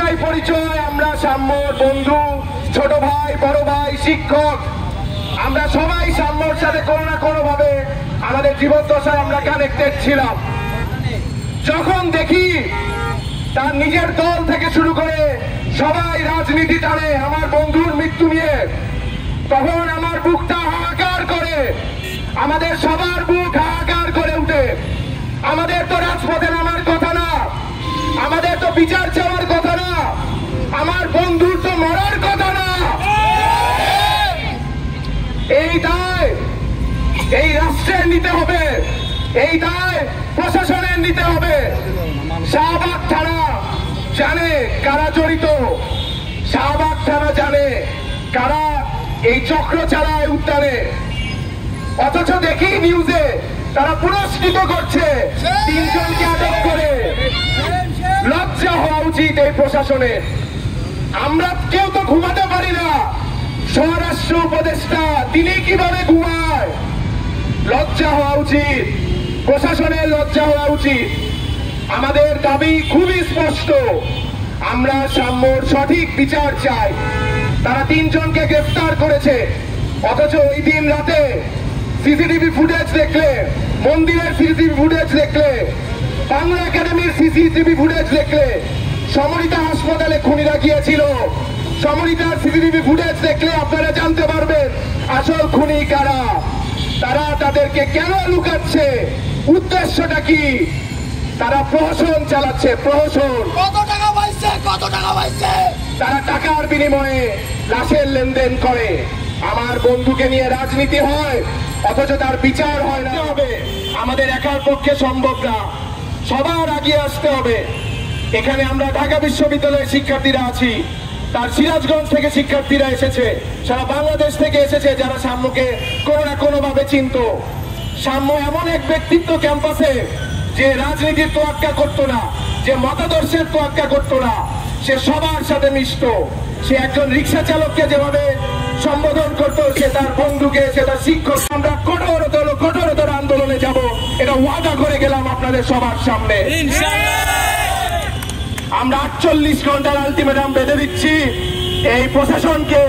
একটাই পরিচয়, আমরা সাম্যর বন্ধু, ছোট ভাই, বড় ভাই, শিক্ষক, আমরা সবাই সাম্যর সাথে কোনো না কোনো ভাবে আমাদের জীবদ্দশায় আমরা কানেক্টেড ছিলাম। যখন দেখি তার নিজের দল থেকে শুরু করে সবাই রাজনীতি টানে আমার বন্ধুর মৃত্যু নিয়ে, তখন আমার বুকটা হাহাকার করে, আমাদের সবার বুক হাহাকার করে উঠে। আমাদের তো রাজপথে নামার কথা না, আমাদের তো বিচার চাওয়ার কথা না, আমার বন্ধুর তো মরার কথা না। এই দায় এই রাষ্ট্রের নিতে হবে, এই দায় প্রশাসনের নিতে হবে। শাহবাগ থানা জানে কারা জড়িত, শাহবাগ থানা জানে কারা এই চক্র চালায় উদ্যানে, অথচ দেখি নিউজে তারা পুরস্কৃত করছে 3 জনকে আটক করে। লজ্জা হওয়া উচিত এই প্রশাসনের। আমরা কেউ তো ঘুমাতে পারি না, স্বরাষ্ট্র উপদেষ্টা তিনি কিভাবে ঘুমায়? লজ্জা হওয়া উচিত, প্রশাসনের লজ্জা হওয়া উচিত। আমাদের দাবি খুবই স্পষ্ট, আমরা সাম্যর সঠিক বিচার চাই। তারা 3 জনকে গ্রেফতার করেছে, অথচ ওই দিন রাতে সিসিটিভি ফুটেজ দেখলে, মন্দিরের সিসিটিভি ফুটেজ দেখলে, বাংলা একাডেমির সিসিটিভি ফুটেজ দেখলে, সমরিতা হাসপাতালে খুনিরা গিয়েছিল, সমরিতার সিসিটিভি ফুটেজ দেখলে আপনারা জানতে পারবেন আসল খুনি কারা। তারা তাদেরকে কেন লুকাচ্ছে, উদ্দেশ্যটা কি? তারা প্রহসন চালাচ্ছে, প্রহসন। কত টাকা পাইছে, কত টাকা পাইছে? তারা টাকার বিনিময়ে লাশের লেনদেন করে। আমার বন্ধুকে নিয়ে রাজনীতি হয়, অথচ তার বিচার হয় না। আমাদের একার পক্ষে সম্ভব না, সবার আগিয়ে আসতে হবে। এখানে আমরা ঢাকা বিশ্ববিদ্যালয়ের শিক্ষার্থীরা আছি, তার সিরাজগঞ্জ থেকে শিক্ষার্থীরা এসেছে, সারা বাংলাদেশ থেকে এসেছে, যারা সাম্যকে কোনো না কোনো ভাবে চিনত। সাম্য এমন এক ব্যক্তিত্ব ক্যাম্পাসে যে রাজনীতির তোয়াক্কা করতো না, যে মতাদর্শের তোয়াক্কা করতো না, সে সবার সাথে মিশত। সে একজন রিক্সা চালককে যেভাবে সম্বোধন করতো, সে তার বন্ধুকে, সে তার শিক্ষক। আমরা কঠোরতর আন্দোলনে যাব, এটা ওয়াদা করে গেলাম আপনাদের সবার সামনে। আমরা 48 ঘন্টার আলটিমেটাম বেঁধে দিচ্ছি এই প্রশাসনকে।